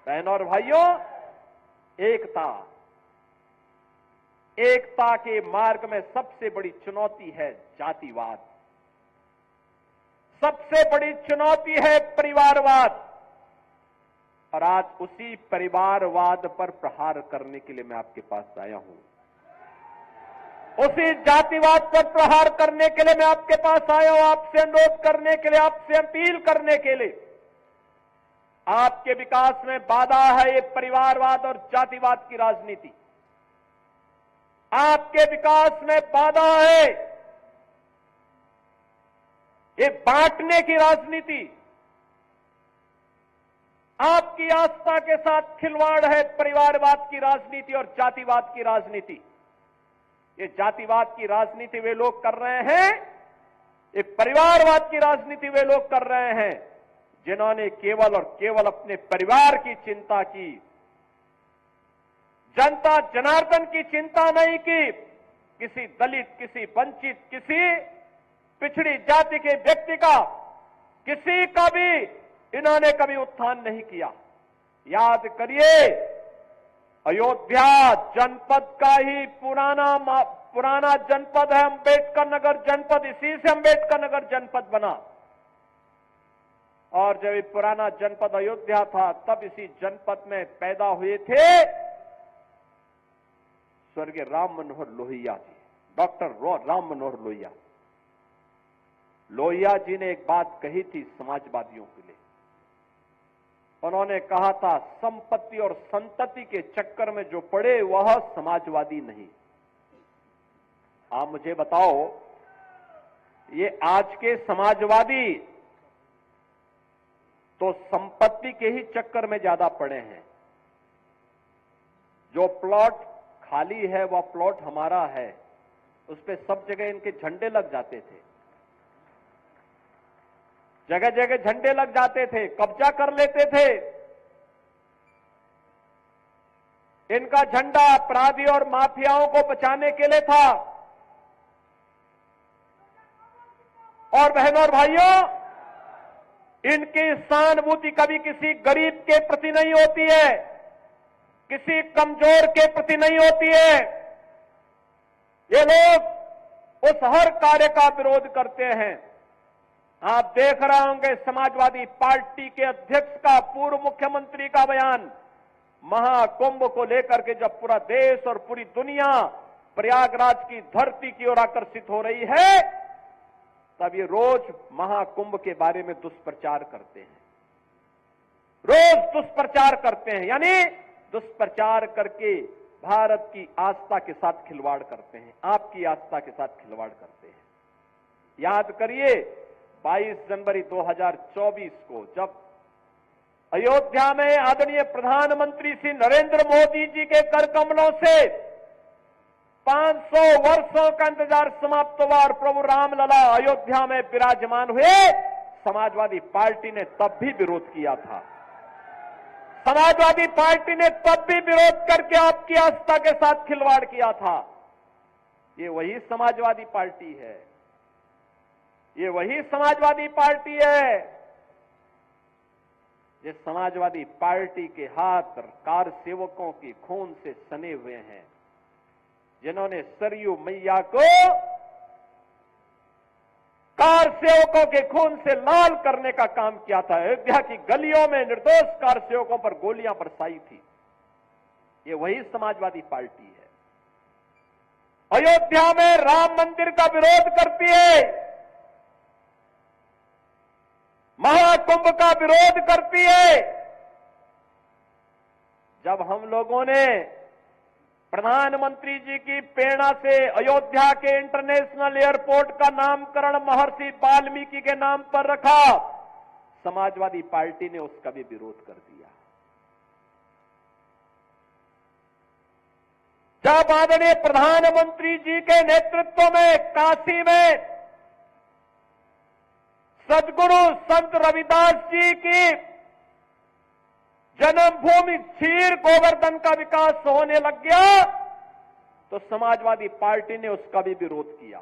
बहनों और भाइयों, एकता के मार्ग में सबसे बड़ी चुनौती है जातिवाद, सबसे बड़ी चुनौती है परिवारवाद। और आज उसी परिवारवाद पर प्रहार करने के लिए मैं आपके पास आया हूं। उसी जातिवाद पर प्रहार करने के लिए मैं आपके पास आया हूं, आपसे अनुरोध करने के लिए, आपसे अपील करने के लिए। आपके विकास में बाधा है ये परिवारवाद और जातिवाद की राजनीति। आपके विकास में बाधा है ये बांटने की राजनीति। आपकी आस्था के साथ खिलवाड़ है परिवारवाद की राजनीति और जातिवाद की राजनीति। ये जातिवाद की राजनीति वे लोग कर रहे हैं, ये परिवारवाद की राजनीति वे लोग कर रहे हैं जिन्होंने केवल और केवल अपने परिवार की चिंता की, जनता जनार्दन की चिंता नहीं की। किसी दलित, किसी वंचित, किसी पिछड़ी जाति के व्यक्ति का, किसी का भी इन्होंने कभी उत्थान नहीं किया। याद करिए, अयोध्या जनपद का ही पुराना जनपद है अंबेडकर नगर जनपद। इसी से अंबेडकर नगर जनपद बना। और जब ये पुराना जनपद अयोध्या था तब इसी जनपद में पैदा हुए थे स्वर्गीय राम मनोहर लोहिया जी, डॉक्टर राम मनोहर लोहिया। लोहिया जी ने एक बात कही थी समाजवादियों के लिए। उन्होंने कहा था, संपत्ति और संतति के चक्कर में जो पड़े वह समाजवादी नहीं। आप मुझे बताओ, ये आज के समाजवादी तो संपत्ति के ही चक्कर में ज्यादा पड़े हैं। जो प्लॉट खाली है वह प्लॉट हमारा है, उस पे सब जगह इनके झंडे लग जाते थे, जगह जगह झंडे लग जाते थे, कब्जा कर लेते थे। इनका झंडा अपराधी और माफियाओं को बचाने के लिए था। और बहनों और भाइयों, इनकी सहानुभूति कभी किसी गरीब के प्रति नहीं होती है, किसी कमजोर के प्रति नहीं होती है। ये लोग उस हर कार्य का विरोध करते हैं। आप देख रहे होंगे समाजवादी पार्टी के अध्यक्ष का, पूर्व मुख्यमंत्री का बयान महाकुंभ को लेकर के, जब पूरा देश और पूरी दुनिया प्रयागराज की धरती की ओर आकर्षित हो रही है, तब ये रोज महाकुंभ के बारे में दुष्प्रचार करते हैं, रोज दुष्प्रचार करते हैं। यानी दुष्प्रचार करके भारत की आस्था के साथ खिलवाड़ करते हैं, आपकी आस्था के साथ खिलवाड़ करते हैं। याद करिए, 22 जनवरी 2024 को जब अयोध्या में आदरणीय प्रधानमंत्री श्री नरेंद्र मोदी जी के कर कमलों से 500 वर्षों का इंतजार समाप्त हुआ और प्रभु रामलला अयोध्या में विराजमान हुए, समाजवादी पार्टी ने तब भी विरोध किया था। समाजवादी पार्टी ने तब भी विरोध करके आपकी आस्था के साथ खिलवाड़ किया था। ये वही समाजवादी पार्टी है, ये वही समाजवादी पार्टी है। ये समाजवादी पार्टी के हाथ कार सेवकों के खून से सने हुए हैं, जिन्होंने सरयू मैया को कार सेवकों के खून से लाल करने का काम किया था। अयोध्या की गलियों में निर्दोष कार सेवकों पर गोलियां बरसाई थी। ये वही समाजवादी पार्टी है। अयोध्या में राम मंदिर का विरोध करती है, महाकुंभ का विरोध करती है। जब हम लोगों ने प्रधानमंत्री जी की प्रेरणा से अयोध्या के इंटरनेशनल एयरपोर्ट का नामकरण महर्षि वाल्मीकि के नाम पर रखा, समाजवादी पार्टी ने उसका भी विरोध कर दिया। जब आदरणीय प्रधानमंत्री जी के नेतृत्व में काशी में सदगुरु संत रविदास जी की जन्मभूमि क्षीर गोवर्धन का विकास होने लग गया, तो समाजवादी पार्टी ने उसका भी विरोध किया।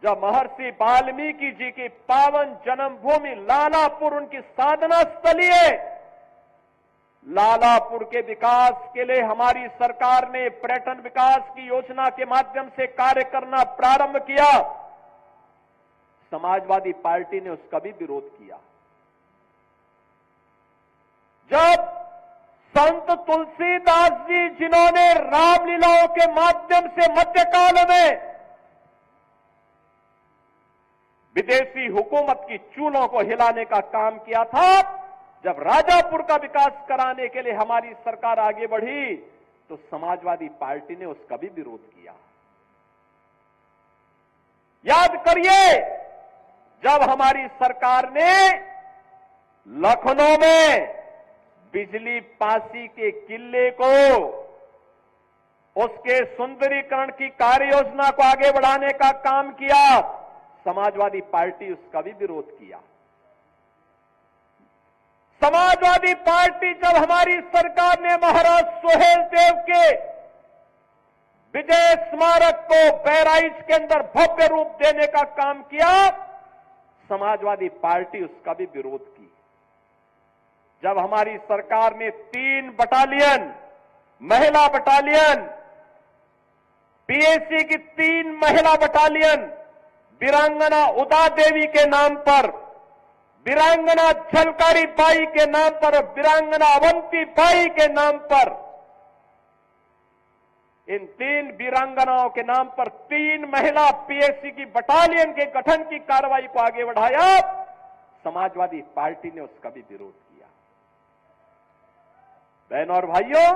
जब महर्षि वाल्मीकि जी की पावन जन्मभूमि लालापुर उनकी साधना स्थली है, लालापुर के विकास के लिए हमारी सरकार ने पर्यटन विकास की योजना के माध्यम से कार्य करना प्रारंभ किया। समाजवादी पार्टी ने उसका भी विरोध किया। जब संत तुलसीदास जी जिन्होंने रामलीलाओं के माध्यम से मध्यकाल में विदेशी हुकूमत की चूलों को हिलाने का काम किया था, जब राजापुर का विकास कराने के लिए हमारी सरकार आगे बढ़ी तो समाजवादी पार्टी ने उसका भी विरोध किया। याद करिए, जब हमारी सरकार ने लखनऊ में बिजली पासी के किले को उसके सुंदरीकरण की कार्य योजना को आगे बढ़ाने का काम किया, समाजवादी पार्टी उसका भी विरोध किया। समाजवादी पार्टी जब हमारी सरकार ने महाराज सोहेल देव के विजय स्मारक को बहराइच के अंदर भव्य रूप देने का काम किया, समाजवादी पार्टी उसका भी विरोध की। जब हमारी सरकार ने 3 बटालियन, महिला बटालियन, पीएसी की 3 महिला बटालियन वीरांगना उदा देवी के नाम पर, वीरांगना झलकारी बाई के नाम पर, वीरांगना अवंती बाई के नाम पर, इन 3 वीरांगनाओं के नाम पर 3 महिला पीएसी की बटालियन के गठन की कार्रवाई को आगे बढ़ाया, समाजवादी पार्टी ने उसका भी विरोध किया। बहनों और भाइयों,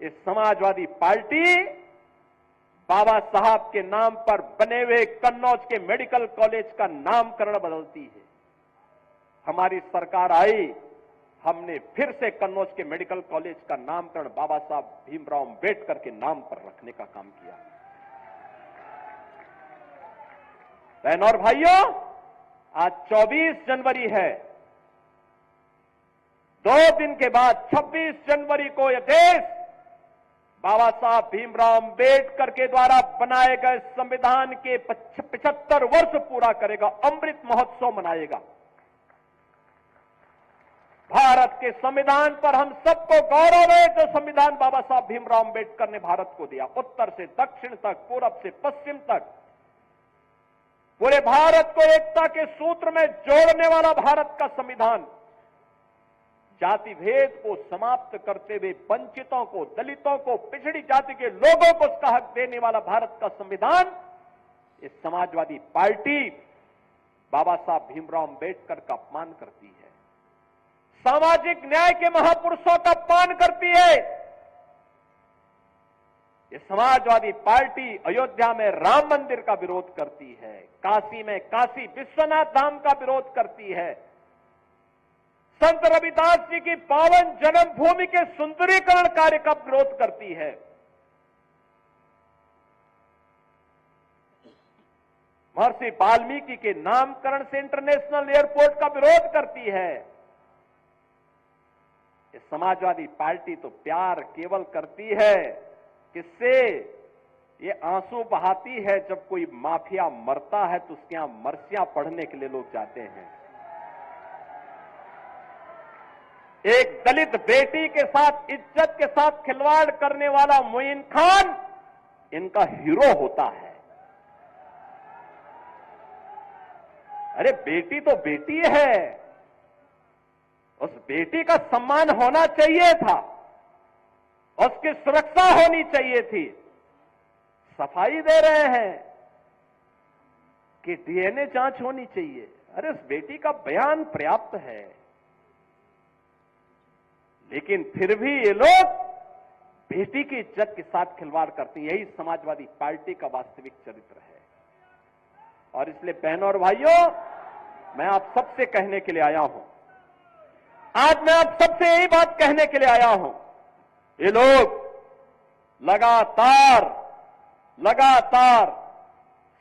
इस समाजवादी पार्टी बाबा साहब के नाम पर बने हुए कन्नौज के मेडिकल कॉलेज का नामकरण बदलती है। हमारी सरकार आई, हमने फिर से कन्नौज के मेडिकल कॉलेज का नामकरण बाबा साहब भीमराव अंबेडकर के नाम पर रखने का काम किया। बहनों और भाइयों, आज 24 जनवरी है। 2 दिन के बाद 26 जनवरी को यह देश बाबा साहब भीमराव अंबेडकर के द्वारा बनाए गए संविधान के 75 वर्ष पूरा करेगा, अमृत महोत्सव मनाएगा। भारत के संविधान पर हम सबको गौरव है, जो संविधान बाबा साहब भीमराव अंबेडकर ने भारत को दिया। उत्तर से दक्षिण तक, पूरब से पश्चिम तक, पूरे भारत को एकता के सूत्र में जोड़ने वाला भारत का संविधान, जाति भेद को समाप्त करते हुए वंचितों को, दलितों को, पिछड़ी जाति के लोगों को उसका हक देने वाला भारत का संविधान, इस समाजवादी पार्टी बाबा साहब भीमराव अंबेडकर का अपमान करती है, सामाजिक न्याय के महापुरुषों का अपमान करती है। ये समाजवादी पार्टी अयोध्या में राम मंदिर का विरोध करती है, काशी में काशी विश्वनाथ धाम का विरोध करती है, संत रविदास जी की पावन जन्मभूमि के सुंदरीकरण कार्य का विरोध करती है। महर्षि वाल्मीकि के नामकरण से इंटरनेशनल एयरपोर्ट का विरोध करती है। ये समाजवादी पार्टी तो प्यार केवल करती है, किससे? ये आंसू बहाती है जब कोई माफिया मरता है तो उसके यहां मरसियां पढ़ने के लिए लोग जाते हैं। एक दलित बेटी के साथ, इज्जत के साथ खिलवाड़ करने वाला मोइन खान इनका हीरो होता है। अरे बेटी तो बेटी है, उस बेटी का सम्मान होना चाहिए था, उसकी सुरक्षा होनी चाहिए थी। सफाई दे रहे हैं कि डीएनए जांच होनी चाहिए। अरे उस बेटी का बयान पर्याप्त है, लेकिन फिर भी ये लोग बेटी की इज्जत के साथ खिलवाड़ करते हैं। यही समाजवादी पार्टी का वास्तविक चरित्र है। और इसलिए बहनों और भाइयों, मैं आप सबसे कहने के लिए आया हूं, आज मैं आप सबसे यही बात कहने के लिए आया हूं, ये लोग लगातार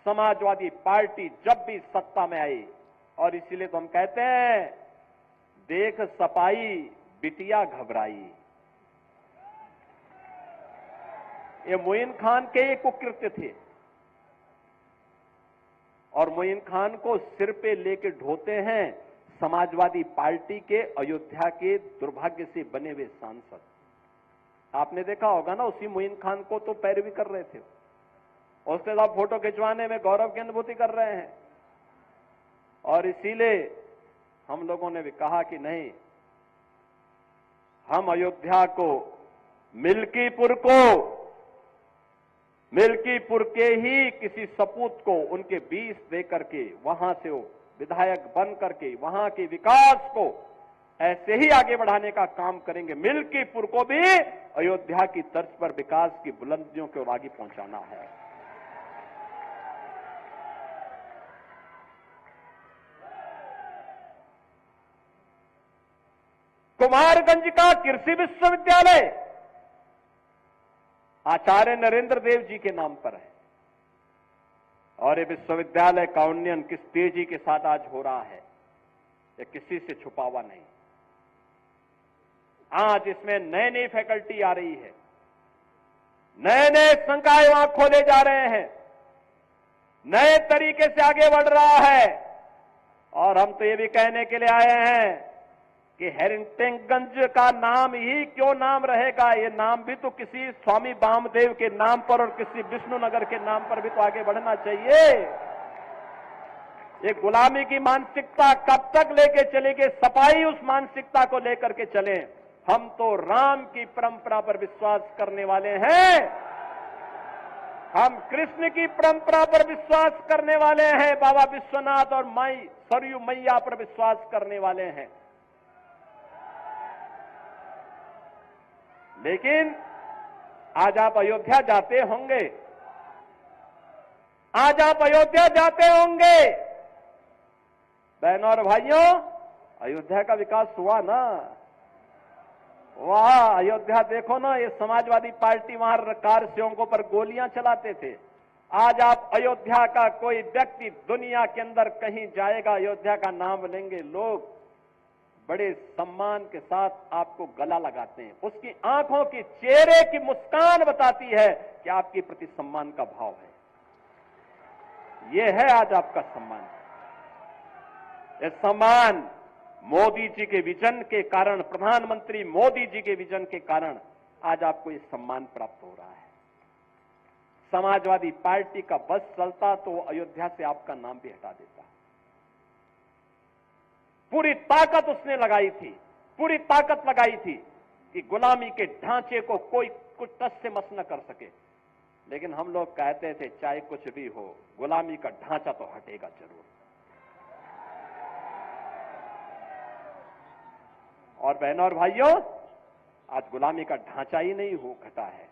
समाजवादी पार्टी जब भी सत्ता में आई, और इसीलिए तो हम कहते हैं, देख सपाई बिटिया घबराई। ये मोइन खान के ये कुकृत्य थे। और मोइन खान को सिर पे लेके ढोते हैं समाजवादी पार्टी के अयोध्या के दुर्भाग्य से बने हुए सांसद। आपने देखा होगा ना, उसी मोइन खान को तो पैरवी कर रहे थे, उसके साथ फोटो खिंचवाने में गौरव की अनुभूति कर रहे हैं। और इसीलिए हम लोगों ने भी कहा कि नहीं, हम अयोध्या को मिल्कीपुर के ही किसी सपूत को उनके बीच दे करके वहां से वो विधायक बन करके वहां के विकास को ऐसे ही आगे बढ़ाने का काम करेंगे। मिल्कीपुर को भी अयोध्या की तर्ज पर विकास की बुलंदियों को आगे पहुंचाना है। कुमारगंज का कृषि विश्वविद्यालय आचार्य नरेंद्र देव जी के नाम पर है और ये विश्वविद्यालय का उन्नयन किस तेजी के साथ आज हो रहा है, ये किसी से छुपा हुआ नहीं। आज इसमें नई नई फैकल्टी आ रही है, नए नए संकाय वहां खोले जा रहे हैं, नए तरीके से आगे बढ़ रहा है। और हम तो ये भी कहने के लिए आए हैं कि हेरिटेजगंज का नाम ही क्यों नाम रहेगा, ये नाम भी तो किसी स्वामी वामदेव के नाम पर और किसी विष्णुनगर के नाम पर भी तो आगे बढ़ना चाहिए। ये गुलामी की मानसिकता कब तक लेके चलेंगे? सफाई उस मानसिकता को लेकर के चलें। हम तो राम की परंपरा पर विश्वास करने वाले हैं, हम कृष्ण की परंपरा पर विश्वास करने वाले हैं, बाबा विश्वनाथ और माई सरयू मैया पर विश्वास करने वाले हैं। लेकिन आज आप अयोध्या जाते होंगे, बहनों और भाइयों, अयोध्या का विकास हुआ ना। वहां अयोध्या देखो ना, ये समाजवादी पार्टी वहां कार सेवकों पर गोलियां चलाते थे। आज आप अयोध्या का कोई व्यक्ति दुनिया के अंदर कहीं जाएगा, अयोध्या का नाम लेंगे, लोग बड़े सम्मान के साथ आपको गला लगाते हैं। उसकी आंखों की चेहरे की मुस्कान बताती है कि आपके प्रति सम्मान का भाव है। यह है आज आपका सम्मान। यह सम्मान मोदी जी के विजन के कारण, प्रधानमंत्री मोदी जी के विजन के कारण आज आपको यह सम्मान प्राप्त हो रहा है। समाजवादी पार्टी का बस चलता तो अयोध्या से आपका नाम भी हटा देता। पूरी ताकत उसने लगाई थी, पूरी ताकत लगाई थी कि गुलामी के ढांचे को कोई कुछ टस से मस न कर सके। लेकिन हम लोग कहते थे चाहे कुछ भी हो, गुलामी का ढांचा तो हटेगा जरूर। और बहनों और भाइयों, आज गुलामी का ढांचा ही नहीं हो घटा है।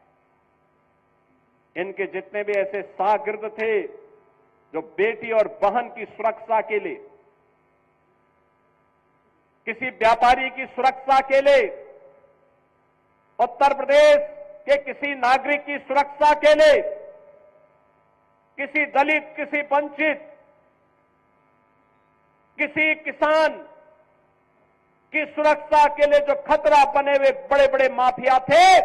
इनके जितने भी ऐसे शागिर्द थे जो बेटी और बहन की सुरक्षा के लिए, किसी व्यापारी की सुरक्षा के लिए, उत्तर प्रदेश के किसी नागरिक की सुरक्षा के लिए, किसी दलित, किसी वंचित, किसी किसान की सुरक्षा के लिए जो खतरा बने हुए बड़े बड़े माफिया थे,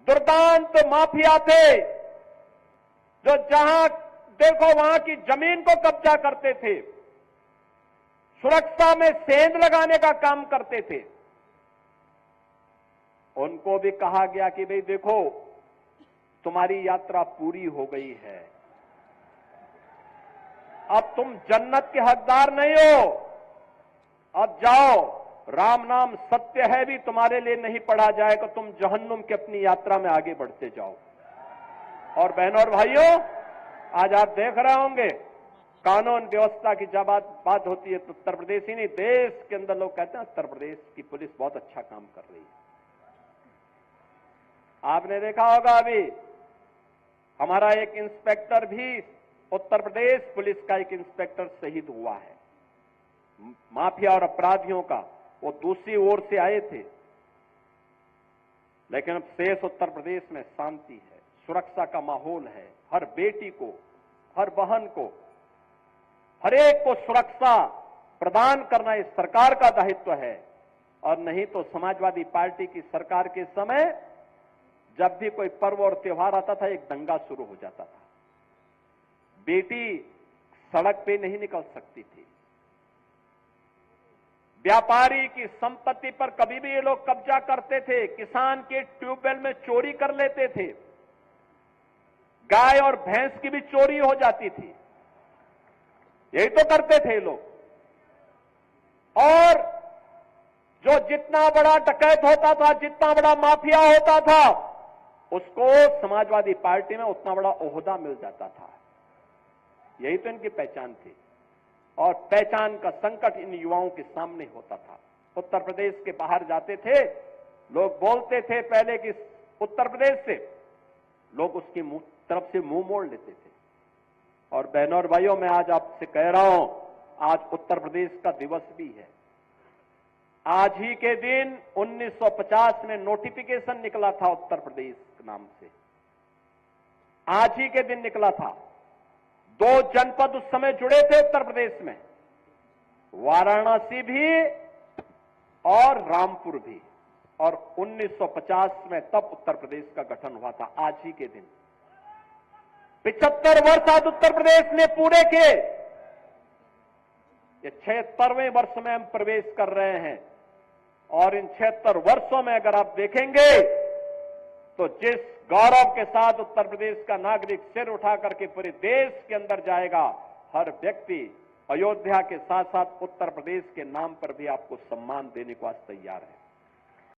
दुर्दांत माफिया थे, जो जहां देखो वहां की जमीन को कब्जा करते थे, सुरक्षा में सेंध लगाने का काम करते थे, उनको भी कहा गया कि भाई देखो तुम्हारी यात्रा पूरी हो गई है, अब तुम जन्नत के हकदार नहीं हो, अब जाओ, राम नाम सत्य है भी तुम्हारे लिए नहीं पढ़ा जाएगा, तुम जहन्नुम की अपनी यात्रा में आगे बढ़ते जाओ। और बहनों और भाइयों, आज आप देख रहे होंगे कानून व्यवस्था की जब बात होती है तो उत्तर प्रदेश ही नहीं, देश के अंदर लोग कहते हैं उत्तर प्रदेश की पुलिस बहुत अच्छा काम कर रही है। आपने देखा होगा अभी हमारा एक इंस्पेक्टर भी, उत्तर प्रदेश पुलिस का एक इंस्पेक्टर शहीद हुआ है। माफिया और अपराधियों का वो दूसरी ओर से आए थे, लेकिन अब शेष उत्तर प्रदेश में शांति है, सुरक्षा का माहौल है। हर बेटी को, हर बहन को, हर एक को सुरक्षा प्रदान करना इस सरकार का दायित्व है। और नहीं तो समाजवादी पार्टी की सरकार के समय जब भी कोई पर्व और त्योहार आता था, एक दंगा शुरू हो जाता था। बेटी सड़क पे नहीं निकल सकती थी। व्यापारी की संपत्ति पर कभी भी ये लोग कब्जा करते थे, किसान के ट्यूबवेल में चोरी कर लेते थे, गाय और भैंस की भी चोरी हो जाती थी। यही तो करते थे ये लोग। और जो जितना बड़ा डकैत होता था, जितना बड़ा माफिया होता था, उसको समाजवादी पार्टी में उतना बड़ा ओहदा मिल जाता था। यही तो इनकी पहचान थी। और पहचान का संकट इन युवाओं के सामने होता था। उत्तर प्रदेश के बाहर जाते थे, लोग बोलते थे पहले कि उत्तर प्रदेश से, लोग उसकी तरफ से मुंह मोड़ लेते थे। और बहनों और भाइयों, मैं आज आपसे कह रहा हूं, आज उत्तर प्रदेश का दिवस भी है। आज ही के दिन 1950 में नोटिफिकेशन निकला था उत्तर प्रदेश के नाम से। आज ही के दिन निकला था। 2 जनपद उस समय जुड़े थे उत्तर प्रदेश में, वाराणसी भी और रामपुर भी। और 1950 में तब उत्तर प्रदेश का गठन हुआ था, आज ही के दिन। 75 वर्ष आज उत्तर प्रदेश ने पूरे किए। ये 76वें वर्ष में हम प्रवेश कर रहे हैं। और इन 76 वर्षों में अगर आप देखेंगे तो जिस गौरव के साथ उत्तर प्रदेश का नागरिक सिर उठा करके पूरे देश के अंदर जाएगा, हर व्यक्ति अयोध्या के साथ साथ उत्तर प्रदेश के नाम पर भी आपको सम्मान देने को आज तैयार है।